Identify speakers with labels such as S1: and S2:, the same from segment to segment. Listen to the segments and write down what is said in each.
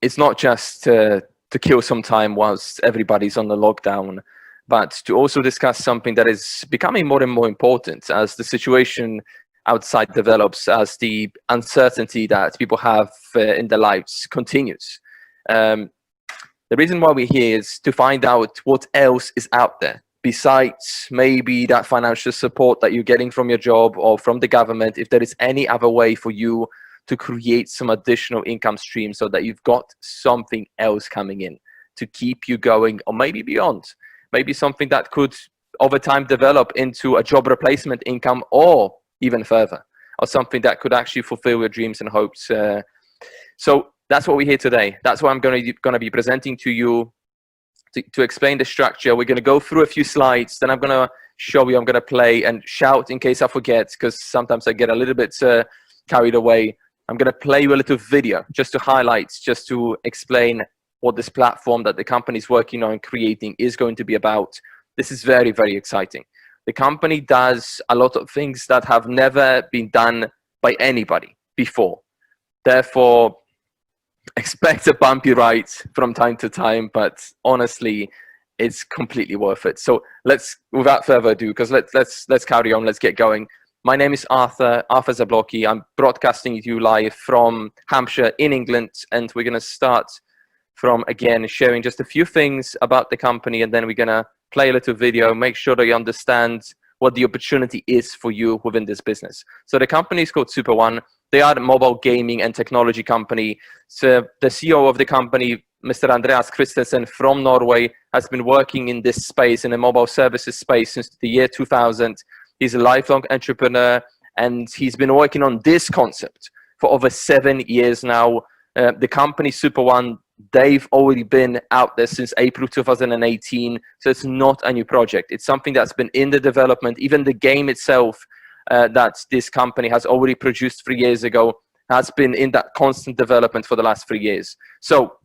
S1: it's not just to kill some time whilst everybody's on the lockdown, but to also discuss something that is becoming more and more important as the situation outside develops, as the uncertainty that people have in their lives continues. The reason why we're here is to find out what else is out there besides maybe that financial support that you're getting from your job or from the government, if there is any other way for you to create some additional income stream so that you've got something else coming in to keep you going, or maybe beyond. Maybe something that could over time develop into a job replacement income, or even further, or something that could actually fulfill your dreams and hopes. So that's what we're here today. That's what I'm going to be presenting to you to explain the structure. We're going to go through a few slides, then I'm going to show you, I'm going to play and shout in case I forget, because sometimes I get a little bit carried away. I'm going to play you a little video just to highlight, just to explain what this platform that the company is working on creating is going to be about. This is very, very exciting. The company does a lot of things that have never been done by anybody before. Therefore, expect a bumpy ride from time to time, but honestly, it's completely worth it. So let's, without further ado, because let's carry on, let's get going. My name is Arthur Zablocki. I'm broadcasting you live from Hampshire in England, and we're going to start from, again, sharing just a few things about the company, and then we're going to play a little video, make sure that you understand what the opportunity is for you within this business. So the company is called SuperOne. They are a mobile gaming and technology company. So the CEO of the company, Mr. Andreas Christensen from Norway, has been working in this space, in the mobile services space, since the year 2000. He's a lifelong entrepreneur, and he's been working on this concept for over 7 years now. The company SuperOne, they've already been out there since April 2018, so it's not a new project. It's something that's been in the development. Even the game itself that this company has already produced 3 years ago has been in that constant development for the last 3 years. So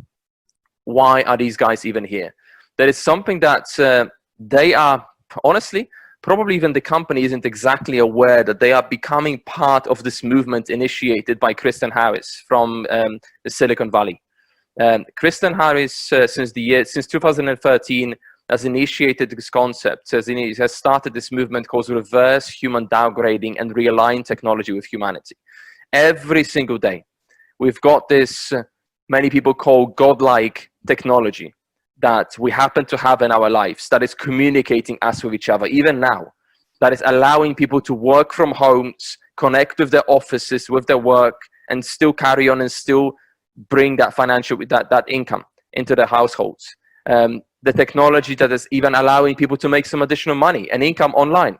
S1: why are these guys even here? There is something that they are, honestly, probably even the company isn't exactly aware that they are becoming part of this movement initiated by Kristen Harris from the Silicon Valley. Kristen Harris, since 2013, has initiated this concept, has started this movement called reverse human downgrading and realign technology with humanity. Every single day, we've got this, many people call godlike technology, that we happen to have in our lives, that is communicating us with each other, even now, that is allowing people to work from homes, connect with their offices, with their work, and still carry on and still bring that financial, that income into their households. The technology that is even allowing people to make some additional money and income online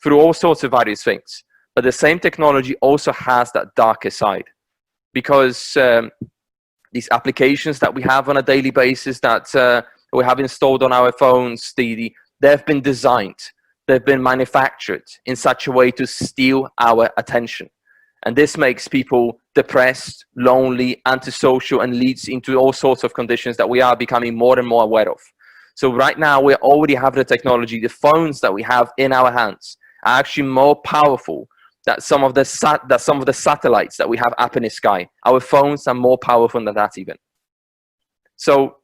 S1: through all sorts of various things. But the same technology also has that darker side, because these applications that we have on a daily basis that we have installed on our phones, they've been designed, they've been manufactured in such a way to steal our attention. And this makes people depressed, lonely, antisocial, and leads into all sorts of conditions that we are becoming more and more aware of. So right now, we already have the technology. The phones that we have in our hands are actually more powerful than some of the satellites that we have up in the sky. Our phones are more powerful than that even. So,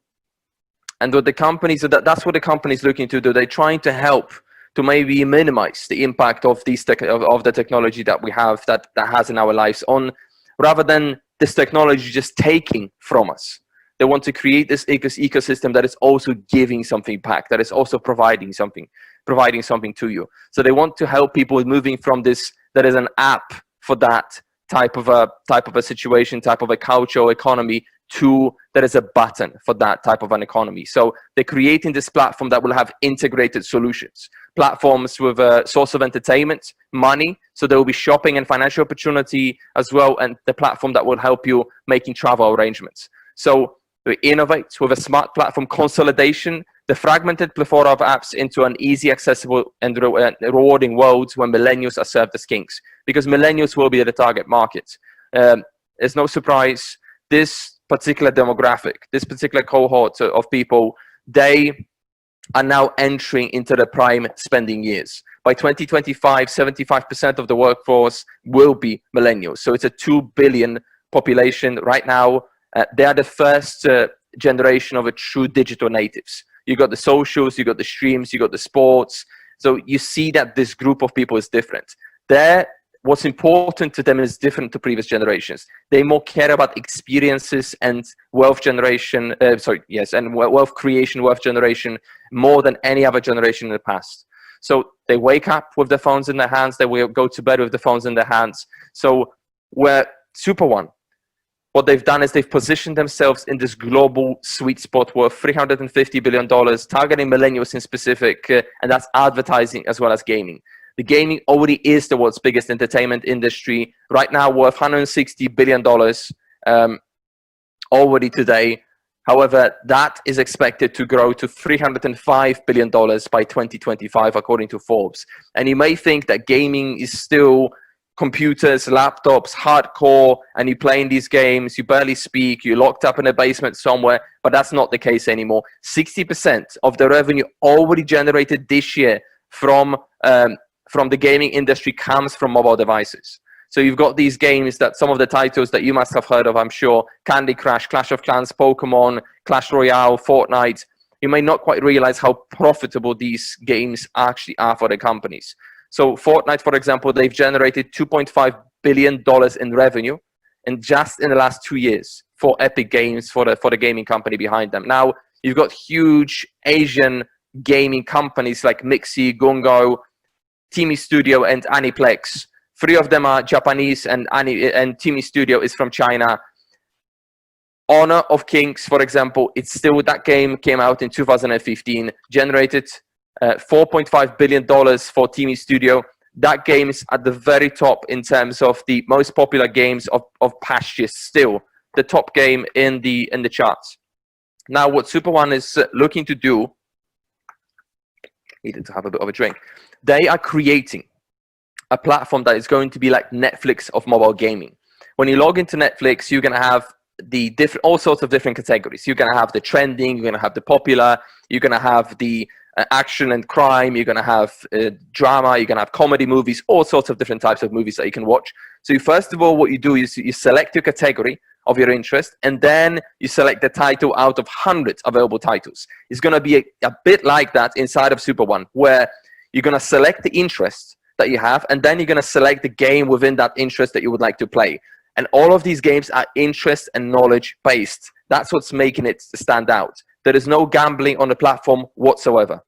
S1: and what the companies, that's what the company is looking to do. They're trying to help to maybe minimize the impact of these of the technology that we have, that has in our lives, on rather than this technology just taking from us. They want to create this ecosystem that is also giving something back, that is also providing something to you. So they want to help people moving from this, that is an app for that type of a situation, type of a culture or economy, to that is a button for that type of an economy. So they're creating this platform that will have integrated solutions, platforms with a source of entertainment, money, so there will be shopping and financial opportunity as well, and the platform that will help you making travel arrangements. So we innovate with a smart platform consolidation, the fragmented plethora of apps into an easy, accessible, and rewarding world where millennials are served as kings, because millennials will be the target market. It's no surprise, this particular demographic, this particular cohort of people, they are now entering into the prime spending years. By 2025, 75% of the workforce will be millennials. So it's a 2 billion population right now. They are the first generation of a true digital natives. You got the socials, you got the streams, you got the sports. So you see that this group of people is different. What's important to them is different to previous generations. They more care about experiences and wealth generation, and wealth creation, wealth generation, more than any other generation in the past. So they wake up with their phones in their hands, they will go to bed with the phones in their hands. So where SuperOne, what they've done is they've positioned themselves in this global sweet spot worth $350 billion, targeting millennials in specific, and that's advertising as well as gaming. The gaming already is the world's biggest entertainment industry, right now worth $160 billion already today. However, that is expected to grow to $305 billion by 2025, according to Forbes. And you may think that gaming is still computers, laptops, hardcore, and you playing these games, you barely speak, you're locked up in a basement somewhere, but that's not the case anymore. 60% of the revenue already generated this year from the gaming industry comes from mobile devices. So you've got these games that some of the titles that you must have heard of, I'm sure, Candy Crush, Clash of Clans, Pokemon, Clash Royale, Fortnite. You may not quite realize how profitable these games actually are for the companies. So Fortnite, for example, they've generated $2.5 billion in revenue in just in the last 2 years for Epic Games, for the gaming company behind them. Now, you've got huge Asian gaming companies like Mixi, Gungo, Timi Studio, and Aniplex. 3 of them are Japanese, and Timi Studio is from China. Honor of Kings, for example, that game came out in 2015, generated $4.5 billion for Timi Studio. That game is at the very top in terms of the most popular games of past years, still the top game in the charts. Now, what SuperOne is looking to do, needed to have a bit of a drink, they are creating a platform that is going to be like Netflix of mobile gaming. When you log into Netflix, you're going to have all sorts of different categories. You're going to have the trending, you're going to have the popular, you're going to have the action and crime, you're going to have drama, you're going to have comedy movies, all sorts of different types of movies that you can watch. So first of all, what you do is you select your category of your interest, and then you select the title out of hundreds of available titles. It's going to be a bit like that inside of SuperOne, where you're going to select the interest that you have, and then you're going to select the game within that interest that you would like to play. And all of these games are interest and knowledge based. That's what's making it stand out. There is no gambling on the platform whatsoever.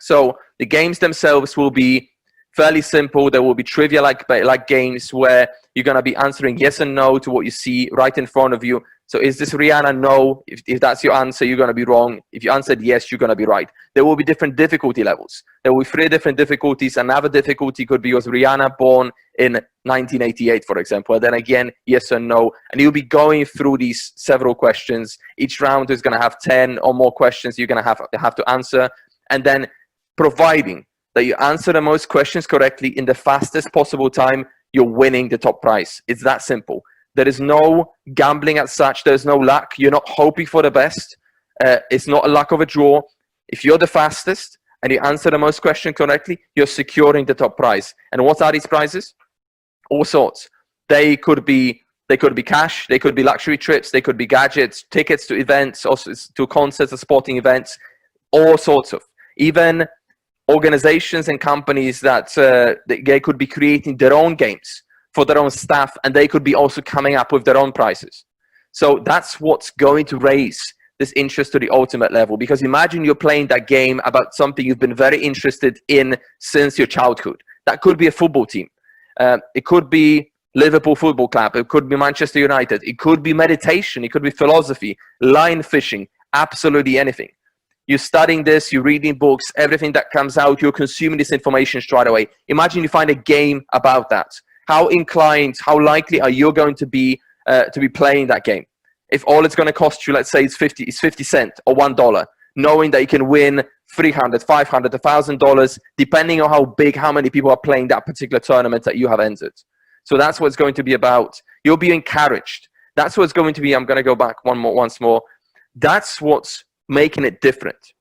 S1: So the games themselves will be fairly simple. There will be trivia like games where you're going to be answering yes and no to what you see right in front of you. So is this Rihanna? No. If that's your answer, you're going to be wrong. If you answered yes, you're going to be right. There will be different difficulty levels. There will be 3 different difficulties. Another difficulty could be, was Rihanna born in 1988, for example? And then again, yes or no. And you'll be going through these several questions. Each round is going to have 10 or more questions you're going to have to answer. And then providing that you answer the most questions correctly in the fastest possible time, you're winning the top prize. It's that simple. There is no gambling as such. There's no luck. You're not hoping for the best. It's not a luck of a draw. If you're the fastest and you answer the most questions correctly, you're securing the top prize. And what are these prizes? All sorts. They could be cash. They could be luxury trips. They could be gadgets, tickets to events, also to concerts or sporting events. All sorts of. Even organizations and companies that they could be creating their own games for their own staff, and they could be also coming up with their own prices. So that's what's going to raise this interest to the ultimate level. Because imagine you're playing that game about something you've been very interested in since your childhood. That could be a football team. It could be Liverpool Football Club. It could be Manchester United. It could be meditation. It could be philosophy, line fishing, absolutely anything. You're studying this, you're reading books, everything that comes out, you're consuming this information straight away. Imagine you find a game about that. How inclined, how likely are you going to be playing that game? If all it's going to cost you, let's say it's 50 cents or $1, knowing that you can win $300, $500, $1,000, depending on how many people are playing that particular tournament that you have entered. So that's what it's going to be about. You'll be encouraged. That's what it's going to be. I'm going to go back once more. That's what's making it different.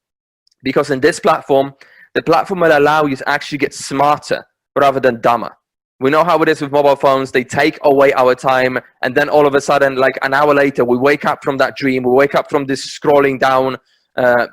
S1: Because in this platform, the platform will allow you to actually get smarter rather than dumber. We know how it is with mobile phones. They take away our time, and then all of a sudden, like an hour later, we wake up from that dream. We wake up from this scrolling down,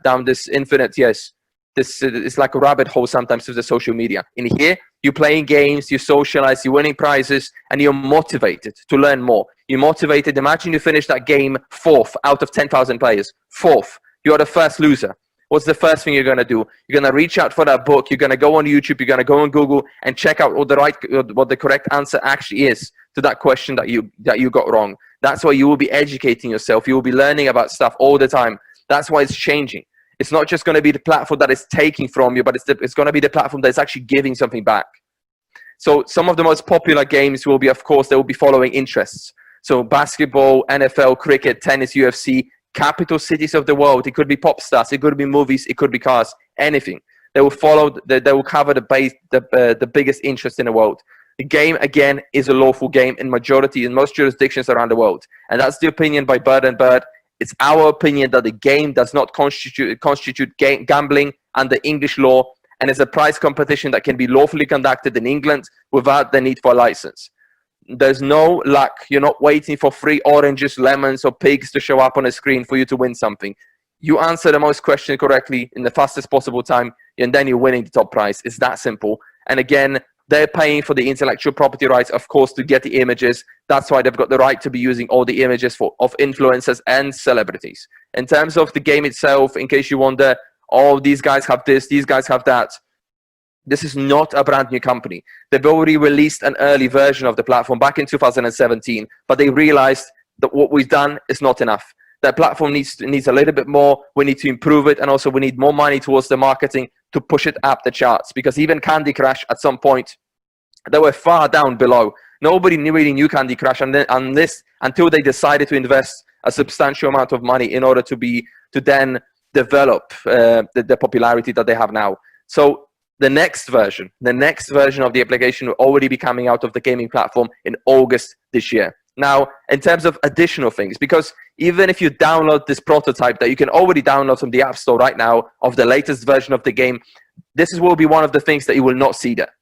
S1: down this infinite, yes, this it's like a rabbit hole sometimes with the social media. In here, you're playing games, you socialize, you're winning prizes, and you're motivated to learn more. You're motivated. Imagine you finish that game 4th out of 10,000 players. 4th. You are the first loser. What's the first thing you're going to do? You're going to reach out for that book. You're going to go on YouTube. You're going to go on Google and check out what the correct answer actually is to that question that you got wrong. That's why you will be educating yourself. You will be learning about stuff all the time. That's why it's changing. It's not just going to be the platform that is taking from you, but it's going to be the platform that's actually giving something back. So some of the most popular games will be, of course, they will be following interests. So basketball, NFL, cricket, tennis, UFC, capital cities of the world. It could be pop stars, it could be movies, it could be cars, anything. They will follow, they will cover the biggest interest in the world. The game, again, is a lawful game in most jurisdictions around the world. And that's the opinion by Bird and Bird. It's our opinion that the game does not constitute gambling under English law, and is a prize competition that can be lawfully conducted in England without the need for a license. There's no luck. You're not waiting for free oranges, lemons, or pigs to show up on a screen for you to win something. You answer the most questions correctly in the fastest possible time, and then you're winning the top prize. It's that simple. And again, they're paying for the intellectual property rights, of course, to get the images. That's why they've got the right to be using all the images of influencers and celebrities. In terms of the game itself, in case you wonder, oh, these guys have this, these guys have that. This is not a brand new company. They've already released an early version of the platform back in 2017, but they realized that what we've done is not enough. That platform needs a little bit more. We need to improve it, and also we need more money towards the marketing to push it up the charts, because even Candy Crush at some point, they were far down below. Nobody really knew Candy Crush until they decided to invest a substantial amount of money in order to then develop the popularity that they have now. So the next version of the application will already be coming out of the gaming platform in August this year. Now, in terms of additional things, because even if you download this prototype that you can already download from the App Store right now of the latest version of the game, this will be one of the things that you will not see there.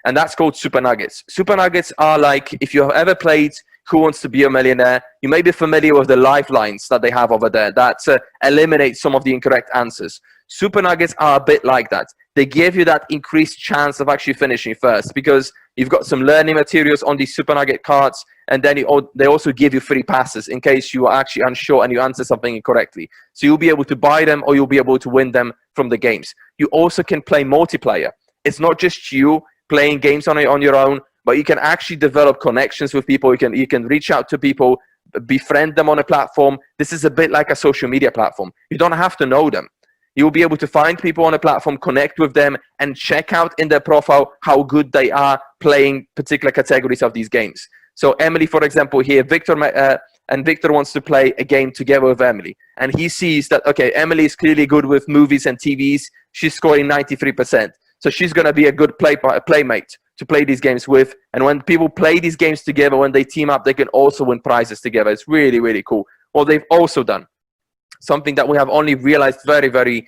S1: And that's called Super Nuggets. Super Nuggets are like, if you have ever played Who Wants to Be a Millionaire, you may be familiar with the lifelines that they have over there that eliminate some of the incorrect answers. Super Nuggets are a bit like that. They give you that increased chance of actually finishing first, because you've got some learning materials on these Super Nugget cards, and then they also give you free passes in case you are actually unsure and you answer something incorrectly. So you'll be able to buy them, or you'll be able to win them from the games. You also can play multiplayer. It's not just you playing games on your own, but you can actually develop connections with people. You can reach out to people, befriend them on a platform. This is a bit like a social media platform. You don't have to know them. You'll be able to find people on a platform, connect with them, and check out in their profile how good they are playing particular categories of these games. So Emily, for example, here, Victor wants to play a game together with Emily. And he sees that, okay, Emily is clearly good with movies and TVs. She's scoring 93%. So she's going to be a good playmate to play these games with. And when people play these games together, when they team up, they can also win prizes together. It's really, really cool. What they've also done, something that we have only realized very, very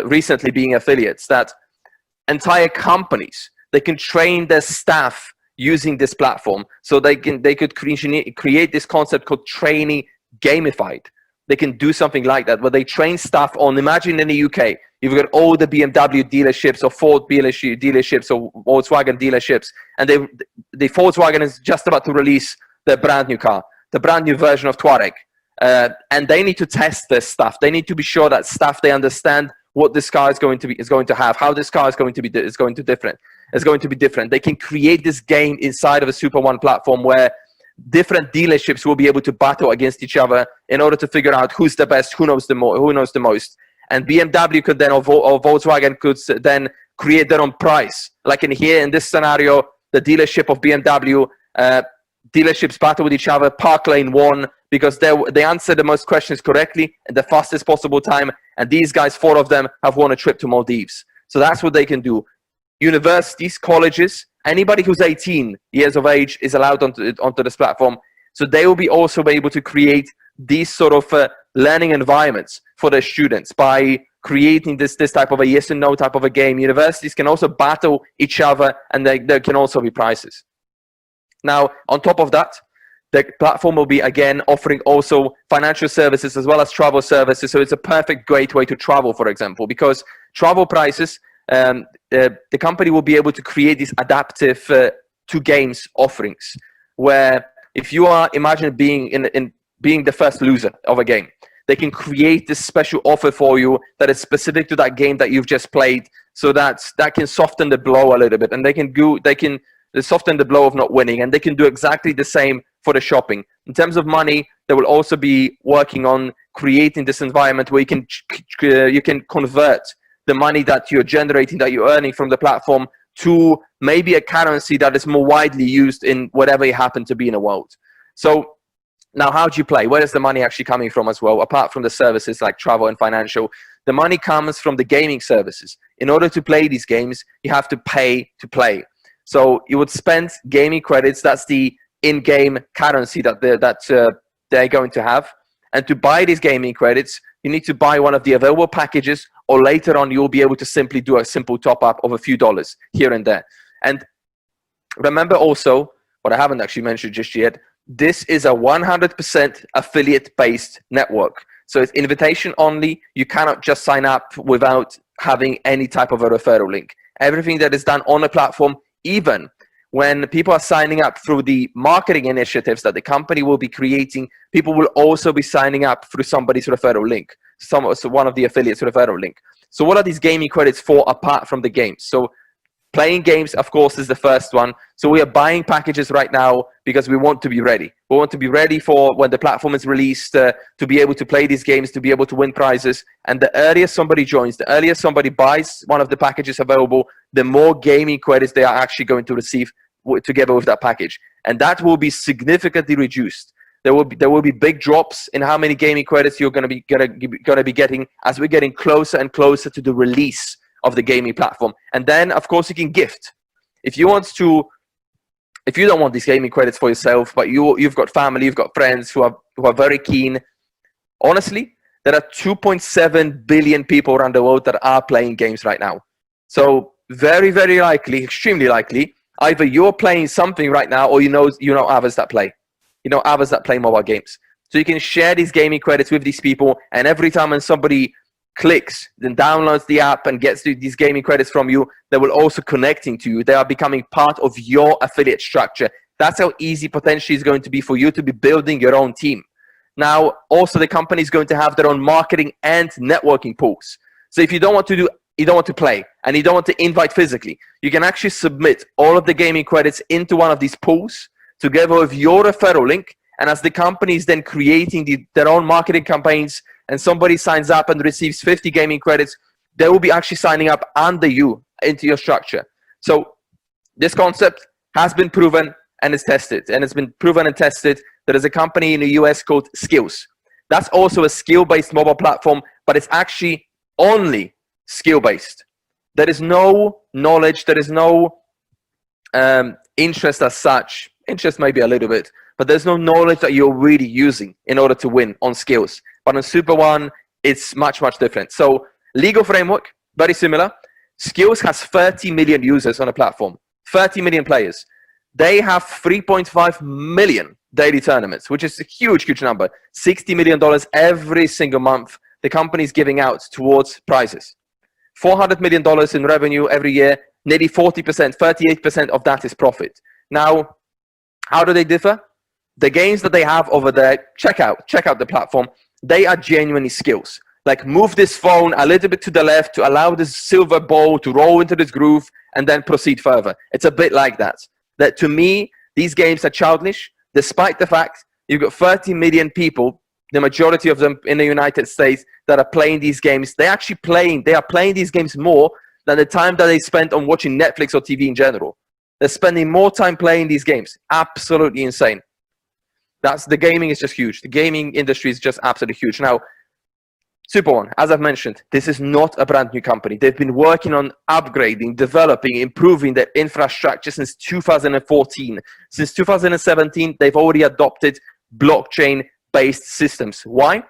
S1: recently being affiliates, that entire companies, they can train their staff using this platform. So they could create this concept called training gamified. They can do something like that, where they train staff on, imagine in the UK, you've got all the BMW dealerships or Ford dealerships or Volkswagen dealerships, and the Volkswagen is just about to release their brand new car, the brand new version of Touareg. And they need to test this stuff. They need to be sure that they understand what this car is going to have, how this car is going to be different. They can create this game inside of a SuperOne platform where different dealerships will be able to battle against each other in order to figure out who's the best, who knows the most. And BMW could then, or Volkswagen could then create their own price. Like in this scenario, the dealership of BMW, dealerships battle with each other. Park Lane won because they answered the most questions correctly in the fastest possible time. And these guys, 4 of them, have won a trip to Maldives. So that's what they can do. Universities, colleges, anybody who's 18 years of age is allowed onto this platform. So they will be also able to create these sort of learning environments for their students by creating this type of a yes and no type of a game. Universities can also battle each other, and there can also be prizes. Now, on top of that, the platform will be, again, offering also financial services as well as travel services. So it's a perfect, great way to travel, for example, because travel prices, the company will be able to create these adaptive to games offerings, where if you are, imagine being the first loser of a game, they can create this special offer for you that is specific to that game that you've just played, so that can soften the blow a little bit, and they can soften the blow of not winning, and they can do exactly the same for the shopping. In terms of money, they will also be working on creating this environment where you can convert the money that you're generating, that you're earning from the platform, to maybe a currency that is more widely used in whatever you happen to be in the world. So now, how do you play? Where is the money actually coming from as well? Apart from the services like travel and financial, the money comes from the gaming services. In order to play these games, you have to pay to play. So you would spend gaming credits. That's the in-game currency that they're going to have. And to buy these gaming credits, you need to buy one of the available packages, or later on, you'll be able to simply do a simple top-up of a few dollars here and there. And remember also, what I haven't actually mentioned just yet, this is a 100% affiliate-based network. So it's invitation only. You cannot just sign up without having any type of a referral link. Everything that is done on the platform, even when people are signing up through the marketing initiatives that the company will be creating, people will also be signing up through somebody's referral link, so one of the affiliates' referral link. So what are these gaming credits for apart from the games? So playing games, of course, is the first one. So we are buying packages right now because we want to be ready. We want to be ready for when the platform is released, to be able to play these games, to be able to win prizes. And the earlier somebody joins, the earlier somebody buys one of the packages available, the more gaming credits they are actually going to receive together with that package. And that will be significantly reduced. There will be big drops in how many gaming credits you're going to be getting as we're getting closer and closer to the release of the gaming platform. And then, of course, you can gift. If you don't want these gaming credits for yourself, but you've got family, you've got friends who are very keen. Honestly, there are 2.7 billion people around the world that are playing games right now. So very, very likely, extremely likely, either you're playing something right now, or you know others that play. You know others that play mobile games. So you can share these gaming credits with these people, and every time when somebody clicks, then downloads the app and gets these gaming credits from you, they will also connecting to you. They are becoming part of your affiliate structure. That's how easy potentially is going to be for you to be building your own team. Now, also the company is going to have their own marketing and networking pools. So if you don't want to play and you don't want to invite physically, you can actually submit all of the gaming credits into one of these pools together with your referral link. And as the company is then creating their own marketing campaigns, and somebody signs up and receives 50 gaming credits, they will be actually signing up under you into your structure. So this concept has been proven and is tested. And it's been proven and tested. There is a company in the US called Skills. That's also a skill-based mobile platform, but it's actually only skill-based. There is no knowledge, there is no interest as such. Interest maybe a little bit, but there's no knowledge that you're really using in order to win on Skills. But on SuperOne, it's much, much different. So legal framework, very similar. Skills has 30 million users on the platform, 30 million players. They have 3.5 million daily tournaments, which is a huge, huge number. $60 million every single month the company is giving out towards prizes. $400 million in revenue every year, nearly 40%, 38% of that is profit. Now, how do they differ? The games that they have over there, check out the platform. They are genuinely skills. Like move this phone a little bit to the left to allow this silver ball to roll into this groove and then proceed further. It's a bit like that. That to me, these games are childish, despite the fact you've got 30 million people, the majority of them in the United States, that are playing these games. They are playing these games more than the time that they spent on watching Netflix or TV in general. They're spending more time playing these games. Absolutely insane. The gaming is just huge. The gaming industry is just absolutely huge. Now, SuperOne, as I've mentioned, this is not a brand new company. They've been working on upgrading, developing, improving their infrastructure since 2014. Since 2017, they've already adopted blockchain-based systems. Why?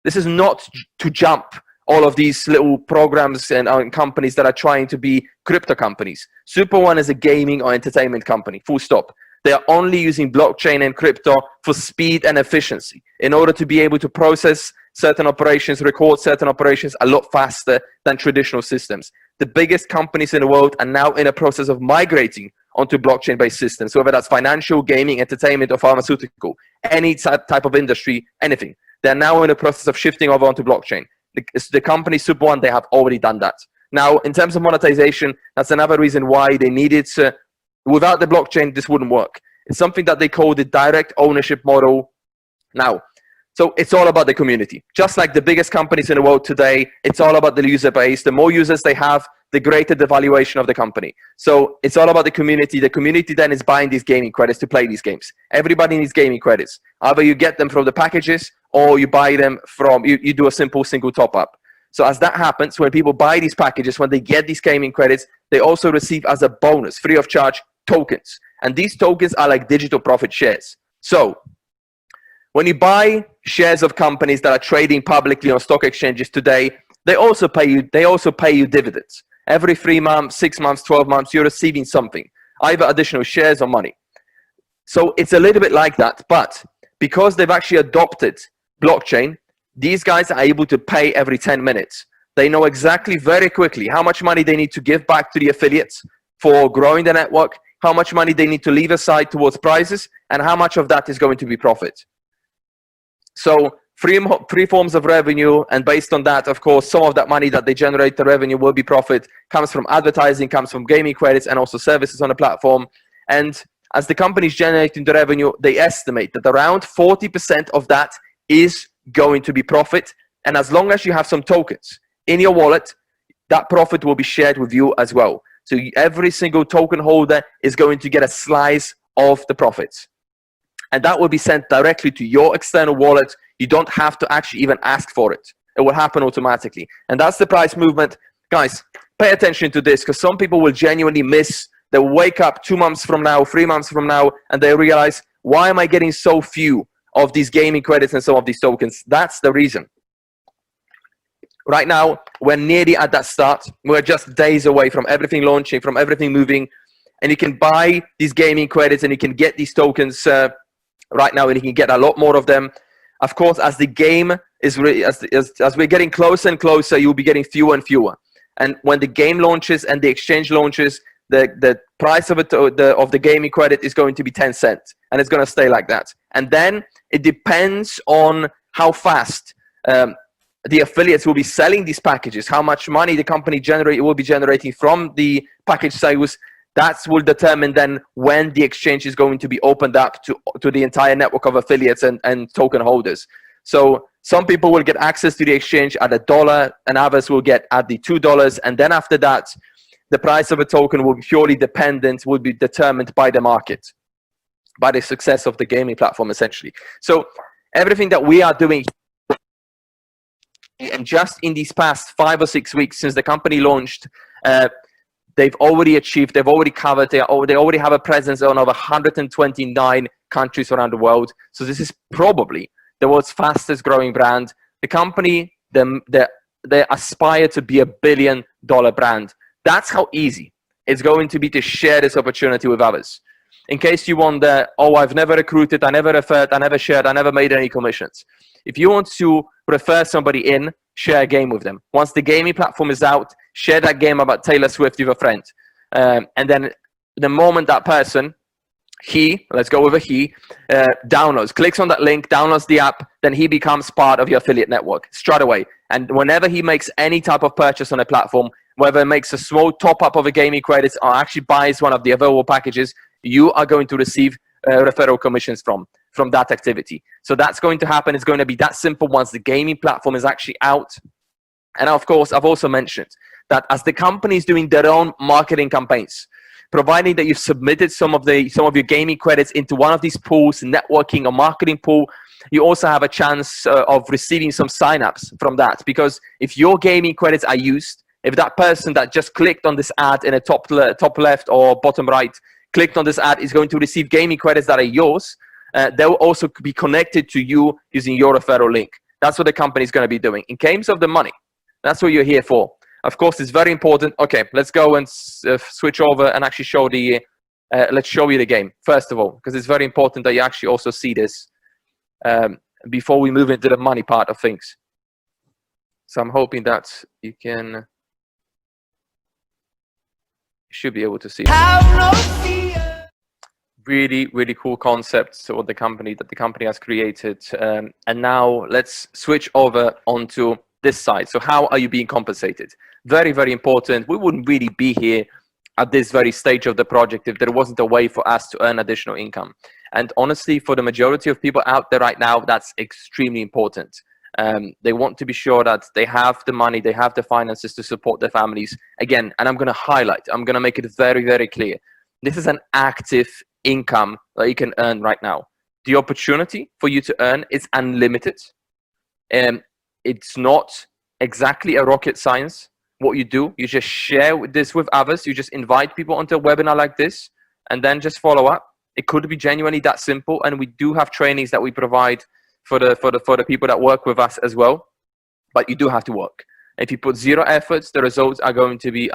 S1: This is not to jump all of these little programs and companies that are trying to be crypto companies. SuperOne is a gaming or entertainment company, full stop. They are only using blockchain and crypto for speed and efficiency in order to be able to process certain operations, record certain operations a lot faster than traditional systems. The biggest companies in the world are now in a process of migrating onto blockchain-based systems, whether that's financial, gaming, entertainment, or pharmaceutical, any type of industry, anything. They're now in the process of shifting over onto blockchain. The company SuperOne, they have already done that. Now, in terms of monetization, that's another reason why they needed to, without the blockchain, this wouldn't work. It's something that they call the direct ownership model now. So it's all about the community. Just like the biggest companies in the world today, it's all about the user base. The more users they have, the greater the valuation of the company. So it's all about the community. The community then is buying these gaming credits to play these games. Everybody needs gaming credits. Either you get them from the packages or you buy them from, you do a simple single top up. So as that happens, when people buy these packages, when they get these gaming credits, they also receive as a bonus, free of charge, tokens. And these tokens are like digital profit shares. So when you buy shares of companies that are trading publicly on stock exchanges today, they also pay you dividends. Every 3 months, 6 months, 12 months, you're receiving something, either additional shares or money. So it's a little bit like that, but because they've actually adopted blockchain, these guys are able to pay every 10 minutes. They know exactly very quickly how much money they need to give back to the affiliates for growing the network, how much money they need to leave aside towards prizes, and how much of that is going to be profit. So three forms of revenue, and based on that, of course, some of that money that they generate, the revenue will be profit, comes from advertising, comes from gaming credits, and also services on the platform. And as the company is generating the revenue, they estimate that around 40% of that is going to be profit. And as long as you have some tokens in your wallet, that profit will be shared with you as well. So every single token holder is going to get a slice of the profits. And that will be sent directly to your external wallet. You don't have to actually even ask for it. It will happen automatically. And that's the price movement. Guys, pay attention to this, because some people will genuinely miss. They'll wake up 2 months from now, 3 months from now, and they realize, why am I getting so few of these gaming credits and some of these tokens? That's the reason. Right now, we're nearly at that start. We're just days away from everything launching, from everything moving. And you can buy these gaming credits and you can get these tokens right now, and you can get a lot more of them. Of course, as the game is, as we're getting closer and closer, you'll be getting fewer and fewer. And when the game launches and the exchange launches, the price of the gaming credit is going to be 10 cents, and it's going to stay like that. And then it depends on how fast the affiliates will be selling these packages, how much money the company will be generating from the package sales. That will determine then when the exchange is going to be opened up to the entire network of affiliates and token holders. So some people will get access to the exchange at $1, and others will get at the $2. And then after that, the price of a token will be determined by the market, by the success of the gaming platform, essentially. So everything that we are doing, and just in these past 5 or 6 weeks since the company launched, they've already achieved, they've already covered, they already have a presence on over 129 countries around the world. So this is probably the world's fastest growing brand. The company, they aspire to be $1 billion brand. That's how easy it's going to be to share this opportunity with others. In case you wonder, oh, I've never recruited, I never referred, I never shared, I never made any commissions. If you want to refer somebody in, share a game with them. Once the gaming platform is out, share that game about Taylor Swift with a friend. And then the moment that person, let's go with a he, downloads, clicks on that link, downloads the app, then he becomes part of your affiliate network straight away. And whenever he makes any type of purchase on a platform, whether it makes a small top up of a gaming credits or actually buys one of the available packages, you are going to receive referral commissions from that activity. So that's going to happen. It's going to be that simple once the gaming platform is actually out. And of course, I've also mentioned that as the company is doing their own marketing campaigns, providing that you've submitted some of your gaming credits into one of these pools, networking or marketing pool, you also have a chance of receiving some signups from that. Because if your gaming credits are used, if that person that just clicked on this ad in the top left or bottom right, clicked on this ad, is going to receive gaming credits that are yours, they will also be connected to you using your referral link. That's what the company is going to be doing. In terms of the money, that's what you're here for. Of course, it's very important. Okay, let's go and switch over and actually show the let's show you the game, first of all, because it's very important that you actually also see this before we move into the money part of things. So I'm hoping that you should be able to see it. Really, really cool concepts what the company has created. And now let's switch over onto this side. So how are you being compensated? Very, very important. We wouldn't really be here at this very stage of the project if there wasn't a way for us to earn additional income. And honestly, for the majority of people out there right now, that's extremely important. They want to be sure that they have the money, they have the finances to support their families. Again, and I'm going to make it very, very clear. This is an active income that you can earn right now. The opportunity for you to earn is unlimited. It's not exactly a rocket science. What you do, you just share this with others. You just invite people onto a webinar like this and then just follow up. It could be genuinely that simple. And we do have trainings that we provide for the people that work with us as well. But you do have to work. If you put zero efforts, the results are going to be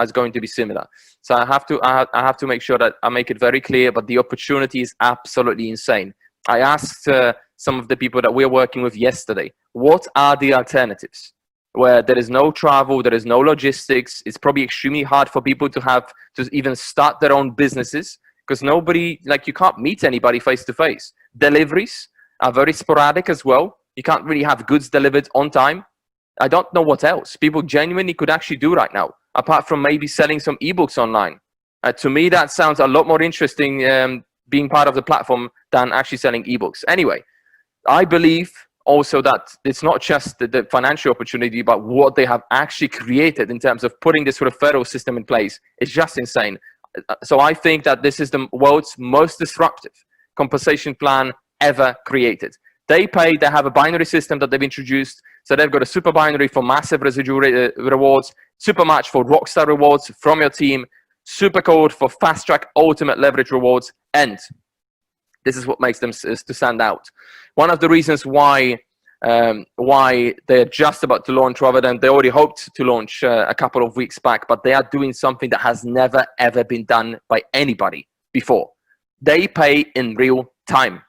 S1: similar. So I have to make sure that I make it very clear, but the opportunity is absolutely insane. I asked some of the people that we're working with yesterday, what are the alternatives? Where there is no travel, there is no logistics. It's probably extremely hard for people to even start their own businesses because you can't meet anybody face to face. Deliveries are very sporadic as well. You can't really have goods delivered on time. I don't know what else people genuinely could actually do right now, apart from maybe selling some ebooks online. To me, that sounds a lot more interesting being part of the platform than actually selling ebooks. Anyway, I believe also that it's not just the financial opportunity, but what they have actually created in terms of putting this referral system in place is just insane. So I think that this is the world's most disruptive compensation plan ever created. They have a binary system that they've introduced. So they've got a super binary for massive residual rewards, super match for rockstar rewards from your team, super code for fast track ultimate leverage rewards, and this is what makes them to stand out. One of the reasons why they're just about to launch, rather than they already hoped to launch a couple of weeks back, but they are doing something that has never, ever been done by anybody before. They pay in real time.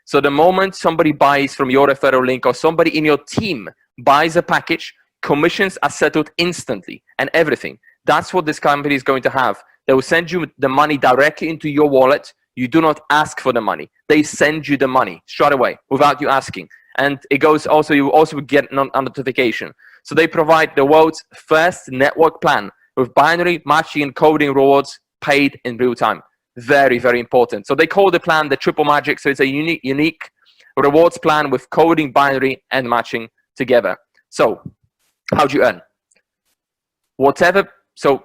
S1: So the moment somebody buys from your referral link or somebody in your team buys a package, commissions are settled instantly and everything. That's what this company is going to have. They will send you the money directly into your wallet. You do not ask for the money. They send you the money straight away without you asking. And it goes also, you also get a notification. So they provide the world's first network plan with binary, matching, and coding rewards paid in real time. Very, very important. So they call the plan the triple magic. So it's a unique rewards plan with coding, binary, and matching together. So how do you earn? So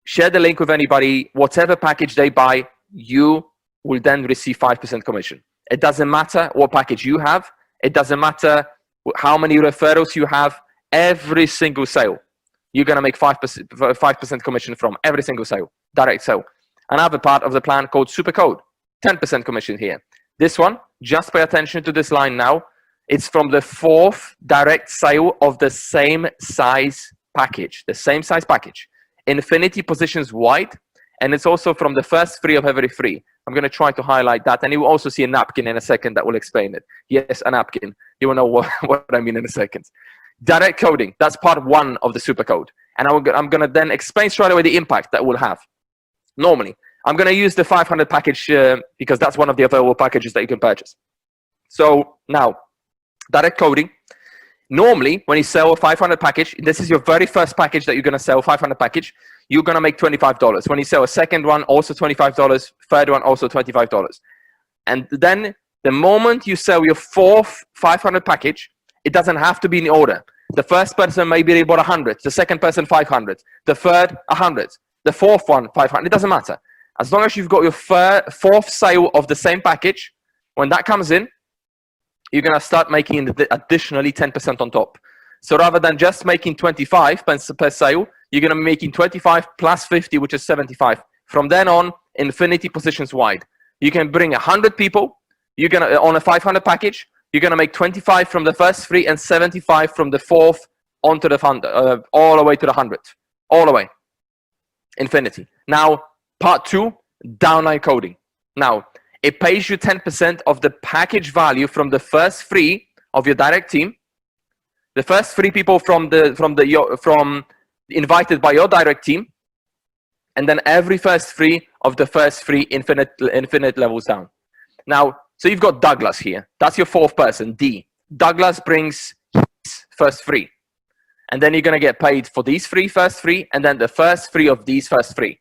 S1: share the link with anybody. Whatever package they buy, you will then receive 5% commission. It doesn't matter what package you have. It doesn't matter how many referrals you have. Every single sale, you're going to make 5% commission from every single sale, direct sale. Another part of the plan called Super Code, 10% commission here. This one, just pay attention to this line now. It's from the 4th direct sale of the same size package, Infinity positions wide. And it's also from the first 3 of every 3. I'm going to try to highlight that. And you will also see a napkin in a second that will explain it. Yes, a napkin. You will know what I mean in a second. Direct coding. That's part 1 of the super code. And I'm going to then explain straight away the impact that will have. Normally, I'm going to use the 500 package because that's one of the available packages that you can purchase. So now, direct coding. Normally, when you sell a 500 package, this is your very first package that you're going to sell, 500 package, you're going to make $25. When you sell a second one, also $25, third one, also $25. And then the moment you sell your 4th 500 package, it doesn't have to be in order. The first person maybe bought 100, the second person 500, the third 100, the 4th one 500. It doesn't matter. As long as you've got your 4th sale of the same package, when that comes in, you're going to start making additionally 10% on top. So rather than just making 25 per sale, you're going to be making 25 plus 50, which is 75. From then on, infinity positions wide. You can bring 100 people. You're going to, on a 500 package, you're going to make 25 from the first 3 and 75 from the 4th onto the fund, all the way to the 100th. All the way. Infinity. Now, part 2 downline coding. Now, it pays you 10% of the package value from the first 3 of your direct team, the first 3 people from invited by your direct team, and then every first 3 of the first 3 infinite levels down. Now, so you've got Douglas here. That's your 4th person, D. Douglas brings his first 3. And then you're going to get paid for these first 3, and then the first 3 of these first 3.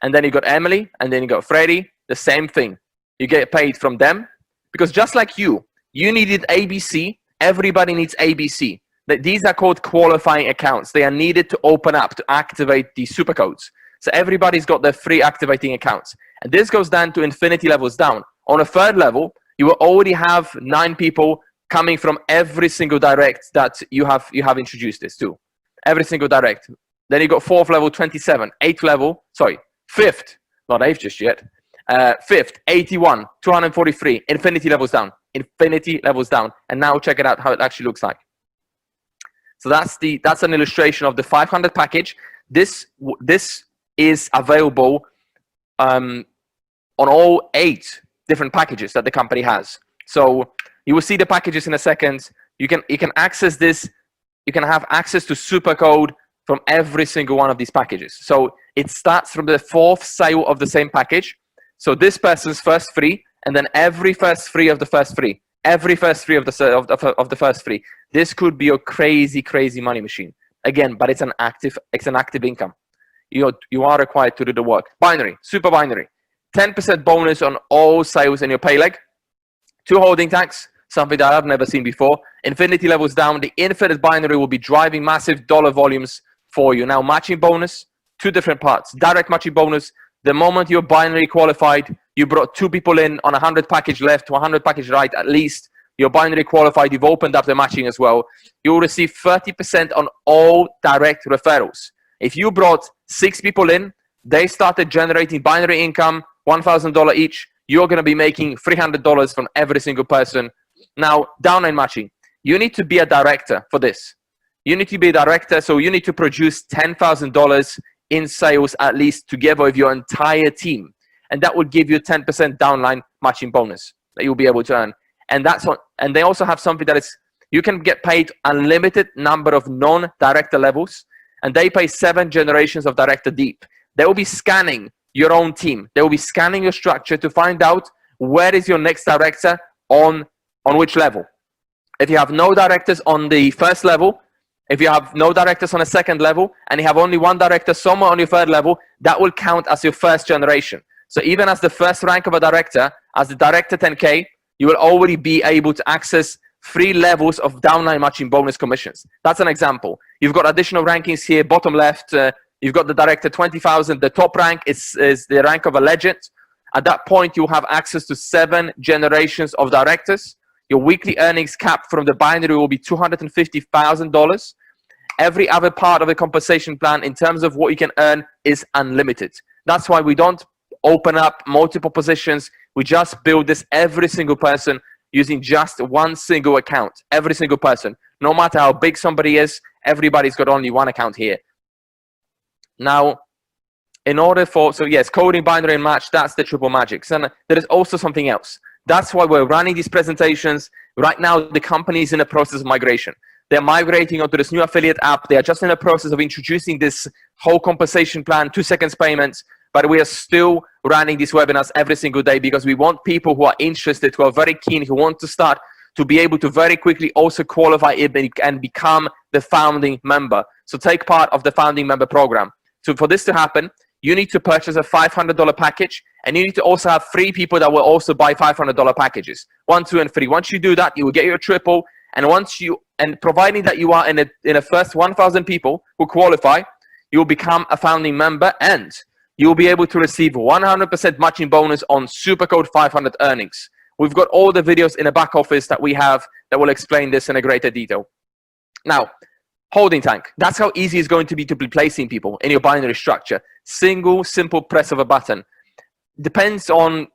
S1: And then you got Emily, and then you got Freddie, the same thing. You get paid from them, because just like you needed ABC, everybody needs ABC. These are called qualifying accounts. They are needed to open up, to activate these supercodes. So everybody's got their free activating accounts. And this goes down to infinity levels down. On a 3rd level, you will already have 9 people coming from every single direct that you have introduced this to. Every single direct. Then you got 4th level, 27. 8th level, sorry, 5th, not 8th just yet. 5th, 81, 243, infinity levels down. Infinity levels down. And now check it out how it actually looks like. So that's an illustration of the 500 package. This is available on all 8 different packages that the company has. So you will see the packages in a second. You can access this. You can have access to supercode from every single one of these packages. So it starts from the 4th sale of the same package. So this person's first 3, and then every first 3 of the first 3. Every first 3 of the first 3. This could be a crazy money machine. Again, but it's an active income. You are required to do the work. Binary, super binary. 10% bonus on all sales in your pay leg. 2 holding tags, something that I've never seen before. Infinity levels down. The infinite binary will be driving massive dollar volumes for you. Now, matching bonus, 2 different parts. Direct matching bonus. The moment you're binary qualified, you brought 2 people in on 100 package left, 100 package right at least. You're binary qualified. You've opened up the matching as well. You'll receive 30% on all direct referrals. If you brought 6 people in, they started generating binary income, $1,000 each. You're going to be making $300 from every single person. Now, downline matching. You need to be a director for this. You need to be a director, so you need to produce $10,000 in sales at least together with your entire team. And that would give you 10% downline matching bonus that you'll be able to earn. And that's what, and they also have something that is, you can get paid unlimited number of non-director levels, and they pay 7 generations of director deep. They will be scanning your own team. They will be scanning your structure to find out where is your next director on which level. If you have no directors on the first level, if you have no directors on a second level, and you have only 1 director somewhere on your 3rd level, that will count as your first generation. So even as the first rank of a director, as the director 10K, you will already be able to access 3 levels of downline matching bonus commissions. That's an example. You've got additional rankings here, bottom left. You've got the director 20,000. The top rank is the rank of a legend. At that point, you have access to 7 generations of directors. Your weekly earnings cap from the binary will be $250,000. Every other part of the compensation plan in terms of what you can earn is unlimited. That's why we don't open up multiple positions. We just build this every single person using just 1 single account. Every single person. No matter how big somebody is, everybody's got only 1 account here. Now, in order for, so yes, coding, binary, and match, that's the triple magic. And there is also something else. That's why we're running these presentations. Right now, the company is in the process of migration. They're migrating onto this new affiliate app. They are just in the process of introducing this whole compensation plan, 2 seconds payments. But we are still running these webinars every single day because we want people who are interested, who are very keen, who want to start, to be able to very quickly also qualify and become the founding member. So take part of the founding member program. So for this to happen, you need to purchase a $500 package, and you need to also have 3 people that will also buy $500 packages. 1, 2, and 3. Once you do that, you will get your triple. And providing that you are in a first 1,000 people who qualify, you will become a founding member, and you will be able to receive 100% matching bonus on Supercode 500 earnings. We've got all the videos in the back office that we have that will explain this in a greater detail. Now, holding tank. That's how easy it's going to be placing people in your binary structure. Single, simple press of a button. Depends on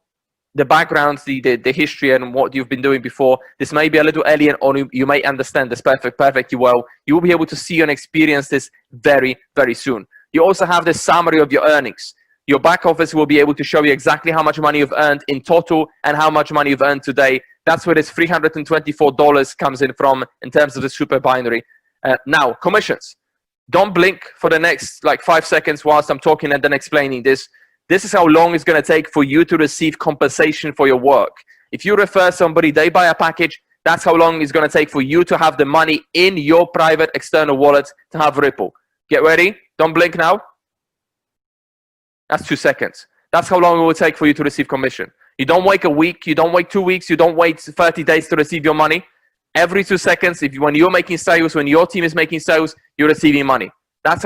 S1: the background, the history, and what you've been doing before. This may be a little alien, or you may understand this perfectly well. You will be able to see and experience this very, very soon. You also have the summary of your earnings. Your back office will be able to show you exactly how much money you've earned in total and how much money you've earned today. That's where this $324 comes in from in terms of the super binary. Now, commissions. Don't blink for the next like 5 seconds whilst I'm talking and then explaining this. This is how long it's going to take for you to receive compensation for your work. If you refer somebody, they buy a package, that's how long it's going to take for you to have the money in your private external wallet to have Ripple. Get ready. Don't blink now. That's 2 seconds. That's how long it will take for you to receive commission. You don't wait a week. You don't wait 2 weeks. You don't wait 30 days to receive your money. Every 2 seconds, when you're making sales, when your team is making sales, you're receiving money. That's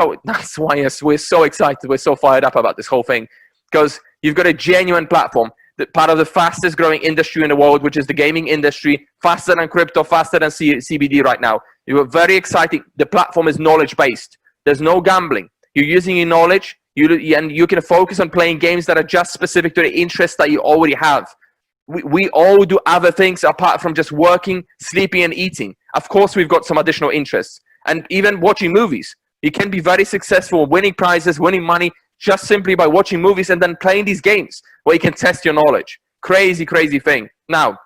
S1: why yes, we're so excited. We're so fired up about this whole thing, because you've got a genuine platform, that part of the fastest growing industry in the world, which is the gaming industry, faster than crypto, faster than CBD right now. You're very exciting. The platform is knowledge based. There's no gambling. You're using your knowledge, and you can focus on playing games that are just specific to the interests that you already have. We all do other things apart from just working, sleeping, and eating. Of course, we've got some additional interests. And even watching movies. You can be very successful, winning prizes, winning money, just simply by watching movies and then playing these games where you can test your knowledge. Crazy, crazy thing. Now,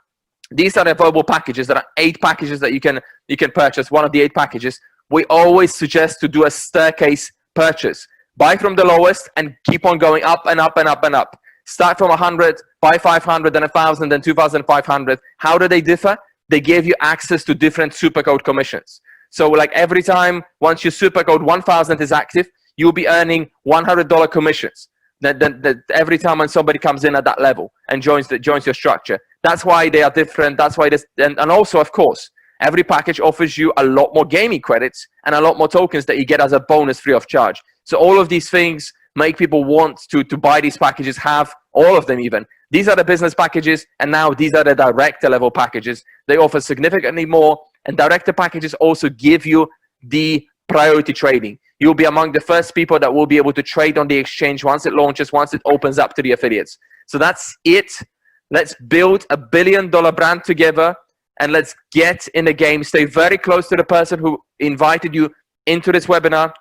S1: these are the available packages. There are 8 packages that you can purchase. One of the 8 packages. We always suggest to do a staircase purchase. Buy from the lowest and keep on going up and up and up and up. Start from 100, buy 500, then 1,000, then 2,500. How do they differ? They give you access to different supercode commissions. So like every time, once your supercode 1,000 is active, you'll be earning $100 commissions. Then every time when somebody comes in at that level and joins your structure. That's why they are different. That's why this, and also, of course, every package offers you a lot more gaming credits and a lot more tokens that you get as a bonus free of charge. So all of these things make people want to buy these packages, have all of them even. These are the business packages, and now these are the director level packages. They offer significantly more, and director packages also give you the priority trading. You'll be among the first people that will be able to trade on the exchange once it launches, once it opens up to the affiliates. So that's it. Let's build a $1 billion brand together, and let's get in the game. Stay very close to the person who invited you into this webinar,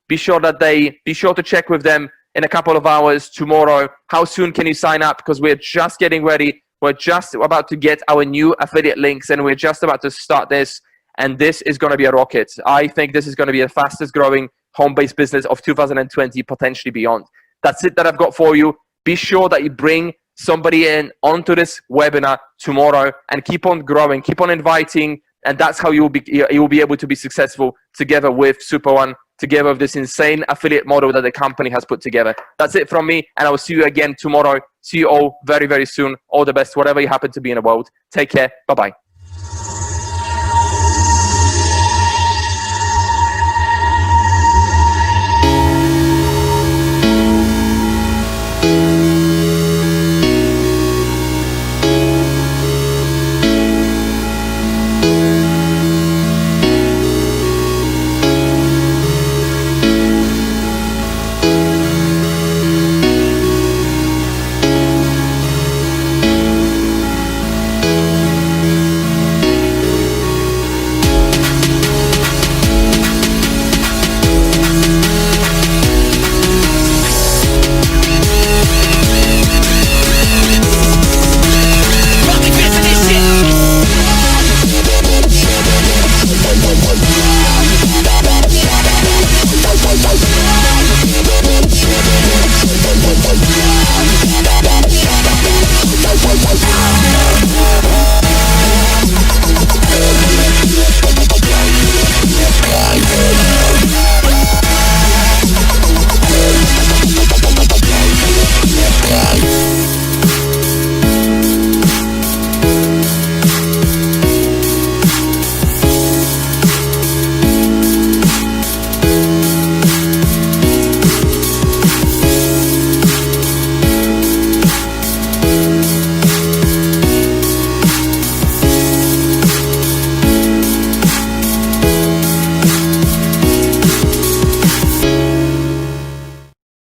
S1: Be sure to check with them in a couple of hours tomorrow. How soon can you sign up? Because we're just getting ready. We're just about to get our new affiliate links, and we're just about to start this. And this is going to be a rocket. I think this is going to be the fastest growing home-based business of 2020, potentially beyond. That's it that I've got for you. Be sure that you bring somebody in onto this webinar tomorrow and keep on growing, keep on inviting. And that's how you'll be able to be successful together with SuperOne, together with this insane affiliate model that the company has put together. That's it from me, and I will see you again tomorrow. See you all very, very soon. All the best, whatever you happen to be in the world. Take care. Bye-bye.